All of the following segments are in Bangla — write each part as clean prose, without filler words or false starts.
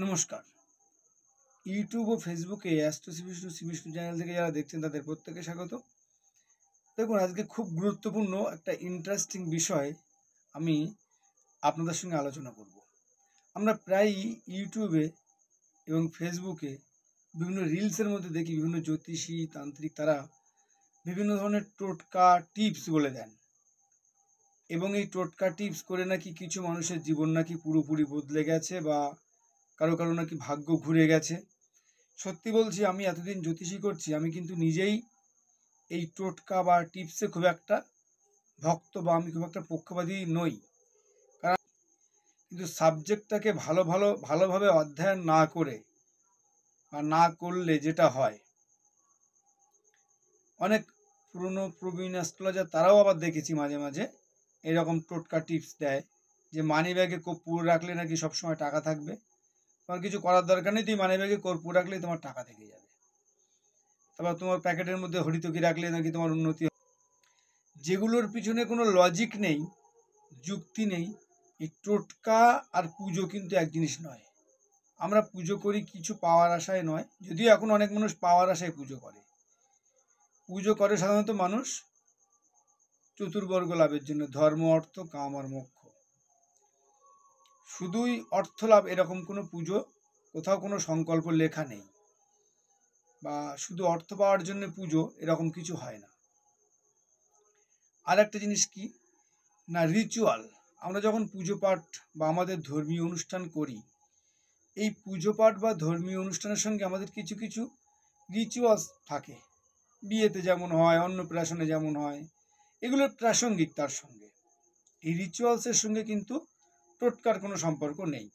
নমস্কার। ইউটিউব ও ফেসবুকে অ্যাস্ট্রো শ্রী বিষ্ণু চ্যানেল থেকে যারা দেখছেন তাদের প্রত্যেকে স্বাগত। দেখুন, আজকে খুব গুরুত্বপূর্ণ একটা ইন্টারেস্টিং বিষয় আমি আপনাদের সঙ্গে আলোচনা করব। আমরা প্রায়ই ইউটিউবে এবং ফেসবুকে বিভিন্ন রিলসের মধ্যে দেখি বিভিন্ন জ্যোতিষী তান্ত্রিক তারা বিভিন্ন ধরনের টোটকা টিপস বলে দেন, এবং এই টোটকা টিপস করে নাকি কিছু মানুষের জীবন নাকি পুরোপুরি বদলে গেছে বা কারো কারো নাকি ভাগ্য ঘুরে গেছে। সত্যি বলছি, আমি এতদিন জ্যোতিষী করছি, আমি কিন্তু নিজেই এই টোটকা বা টিপসে খুব একটা ভক্ত বা আমি খুব একটা পক্ষপাতী নই। কারণ কিন্তু সাবজেক্টটাকে ভালোভাবে অধ্যয়ন না করে বা না করলে যেটা হয়, অনেক পুরনো প্রবীণ অ্যাস্ট্রোলজার তারাও আবার দেখেছি মাঝে মাঝে এরকম টোটকা টিপস দেয় যে মানি ব্যাগে কর্পূর রাখলে নাকি সবসময় টাকা থাকবে, তোমার কিছু করার দরকার নেই, তুমি মানি ব্যাগে কর্পূর রাখলেই তোমার টাকা থেকে যাবে। তারপর তোমার প্যাকেটের মধ্যে হরিতকি রাখলে নাকি তোমার উন্নতি। যেগুলোর পিছনে কোনো লজিক নেই, যুক্তি নেই। এই টোটকা আর পুজো কিন্তু এক জিনিস নয়। আমরা পুজো করি কিছু পাওয়ার আশায় নয়, যদিও এখন অনেক মানুষ পাওয়ার আশায় পুজো করে। পুজো করে সাধারণত মানুষ চতুর্বর্গ লাভের জন্য, ধর্ম অর্থ কাম আর মোক্ষ। শুধুই অর্থ লাভ এরকম কোনো পুজো কোথাও কোনো সংকল্প লেখা নেই, বা শুধু অর্থ পাওয়ার জন্য পুজো এরকম কিছু হয় না। আর একটা জিনিস কি না, রিচুয়াল। আমরা যখন পুজো পাঠ বা আমাদের ধর্মীয় অনুষ্ঠান করি, এই পুজো পাঠ বা ধর্মীয় অনুষ্ঠানের সঙ্গে আমাদের কিছু কিছু রিচুয়ালস থাকে। বিয়েতে যেমন হয়, অন্নপ্রাশনে যেমন হয়, এগুলো প্রাসঙ্গিক। তার সঙ্গে এই রিচুয়ালসের সঙ্গে কিন্তু টোটকার কোনো সম্পর্ক নেই।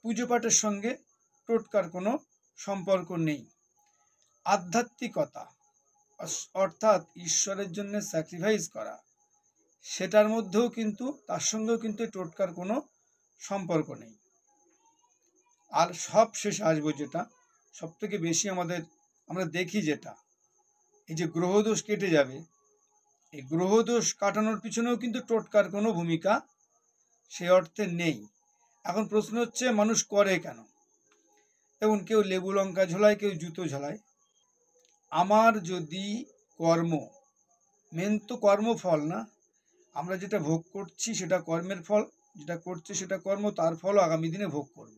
পুজো পাঠের সঙ্গে টোটকার কোনো সম্পর্ক নেই। আধ্যাত্মিকতা অর্থাৎ ঈশ্বরের জন্য স্যাক্রিফাইস করা, সেটার মধ্যেও কিন্তু তার সঙ্গেও কিন্তু টোটকার কোনো সম্পর্ক নেই। আর সব শেষে আসবো যেটা সব থেকে বেশি আমরা দেখি, যেটা এই যে গ্রহদোষ কেটে যাবে, এই গ্রহদোষ কাটানোর পিছনেও কিন্তু টোটকার কোনো ভূমিকা সে অর্থে নেই। এখন প্রশ্ন হচ্ছে, মানুষ করে কেন? দেখুন, কেউ লেবু লঙ্কা ঝোলায়, কেউ জুতো ঝোলায়। আমার যদি কর্ম, মেন তো কর্মফল না, আমরা যেটা ভোগ করছি সেটা কর্মের ফল, যেটা করছি সেটা কর্ম, তার ফলও আগামী দিনে ভোগ করব।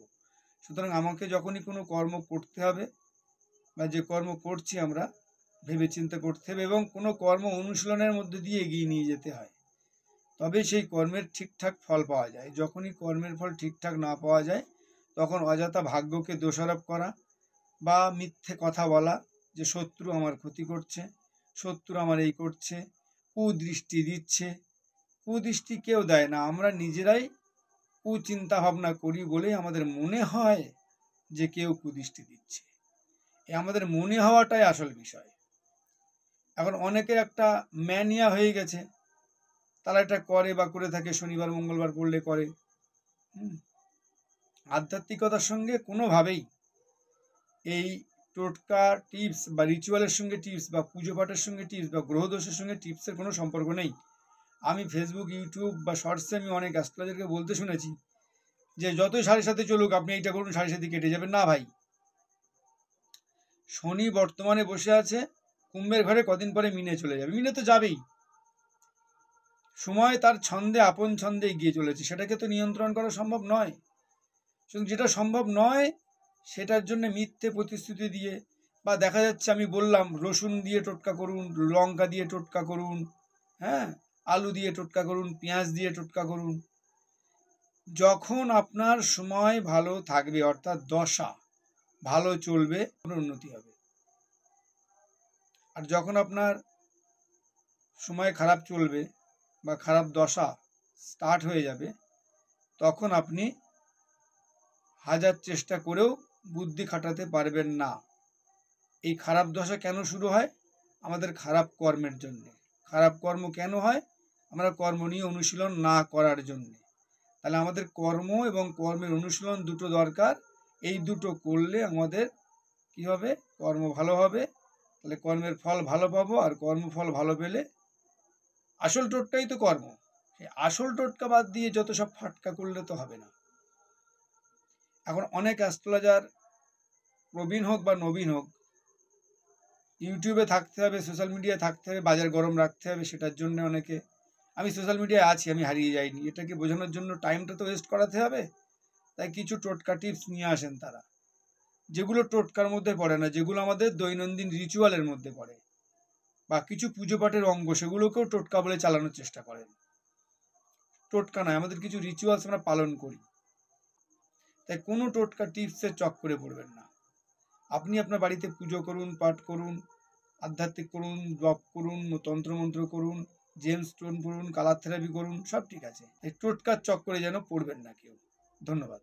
সুতরাং আমাকে যখনই কোনো কর্ম করতে হবে বা যে কর্ম করছি আমরা ভেবেচিন্তে করতে হবে, এবং কোনো কর্ম অনুশীলনের মধ্যে দিয়ে এগিয়ে নিয়ে যেতে হয়, তবে সেই কর্মের ঠিকঠাক ফল পাওয়া যায়। যখনই কর্মের ফল ঠিকঠাক না পাওয়া যায়, তখন অযথা ভাগ্যকে দোষারোপ করা বা মিথ্যে কথা বলা যে শত্রু আমার ক্ষতি করছে, শত্রু আমার এই করছে, কুদৃষ্টি দিচ্ছে। কুদৃষ্টি কেউ দেয় না, আমরা নিজেরাই কুচিন্তা ভাবনা করি বলেই আমাদের মনে হয় যে কেউ কুদৃষ্টি দিচ্ছে। আমাদের মনে হওয়াটাই আসল বিষয়। এখন অনেকের একটা ম্যানিয়া হয়ে গেছে, তারা এটা করে বা করে থাকে, শনিবার মঙ্গলবার পড়লে করে। আধ্যাত্মিকতার সঙ্গে কোনোভাবেই এই টোটকা টিপস বা রিচুয়ালের সঙ্গে টিপস বা পুজো পাঠের সঙ্গে টিপস বা গ্রহদোষের সঙ্গে টিপসের কোনো সম্পর্ক নেই। আমি ফেসবুক, ইউটিউব বা শর্টসে আমি অনেক অ্যাস্ট্রোলজারকে বলতে শুনেছি যে যতই সাড়ে সাথে চলুক, আপনি এইটা করুন, সাড়ে সাথে কেটে যাবেন। না ভাই, শনি বর্তমানে বসে আছে কুম্ভের ঘরে, কদিন পরে মিনে চলে যাবে। মিনে তো যাবেই, সময় তার ছন্দে আপন ছন্দে এগিয়ে চলেছে, সেটাকে তো নিয়ন্ত্রণ করা সম্ভব নয়। সুতরাং যেটা সম্ভব নয় সেটার জন্য মিথ্যে প্রতিশ্রুতি দিয়ে, বা দেখা যাচ্ছে আমি বললাম রসুন দিয়ে টোটকা করুন, লঙ্কা দিয়ে টোটকা করুন, হ্যাঁ, আলু দিয়ে টোটকা করুন, পেঁয়াজ দিয়ে টোটকা করুন। যখন আপনার সময় ভালো থাকবে, অর্থাৎ দশা ভালো চলবে, উন্নতি হবে। আর যখন আপনার সময় খারাপ চলবে বা খারাপ দশা স্টার্ট হয়ে যাবে, তখন আপনি হাজার চেষ্টা করেও বুদ্ধি খাটাতে পারবেন না। এই খারাপ দশা কেন শুরু হয়? আমাদের খারাপ কর্মের জন্য। খারাপ কর্ম কেন হয়? আমরা কর্ম নিয়ে অনুশীলন না করার জন্য। তাহলে আমাদের কর্ম এবং কর্মের অনুশীলন দুটো দরকার। এই দুটো করলে আমাদের কি হবে? কর্ম ভালো হবে। তাহলে কর্মের ফল ভালো পাবো, আর কর্মফল ভালো পেলে আসল টোটকাই তো কর্ম। সেই আসল টোটকা বাদ দিয়ে যত সব ফাটকা করলে তো হবে না। এখন অনেক অ্যাস্ট্রোলজার প্রবীণ হোক বা নবীন হোক, ইউটিউবে থাকতে হবে, সোশ্যাল মিডিয়ায় থাকতে হবে, বাজার গরম রাখতে হবে, সেটার জন্য অনেকে আমি সোশ্যাল মিডিয়ায় আছি, আমি হারিয়ে যাইনি, এটাকে বোঝানোর জন্য টাইমটা তো ওয়েস্ট করাতে হবে। তাই কিছু টোটকা টিপস নিয়ে আসেন তারা, যেগুলো টোটকার মধ্যে পড়ে না, যেগুলো আমাদের দৈনন্দিন রিচুয়ালের মধ্যে পড়ে, বা কিছু পুজো পাঠের অঙ্গ, সেগুলোকেও টোটকা বলে চালানোর চেষ্টা করেন। টোটকা নয়, আমাদের কিছু রিচুয়ালস আমরা পালন করি। তাই কোনো টোটকা টিপসের চক্করে পড়বেন না। আপনি আপনার বাড়িতে পুজো করুন, পাঠ করুন, আধ্যাত্মিক করুন, জপ করুন, তন্ত্রমন্ত্র করুন, জেমস স্টোন করুন, কালার থেরাপি করুন, সব ঠিক আছে। এই টোটকার চক্করে যেন পড়বেন না কেউ। ধন্যবাদ।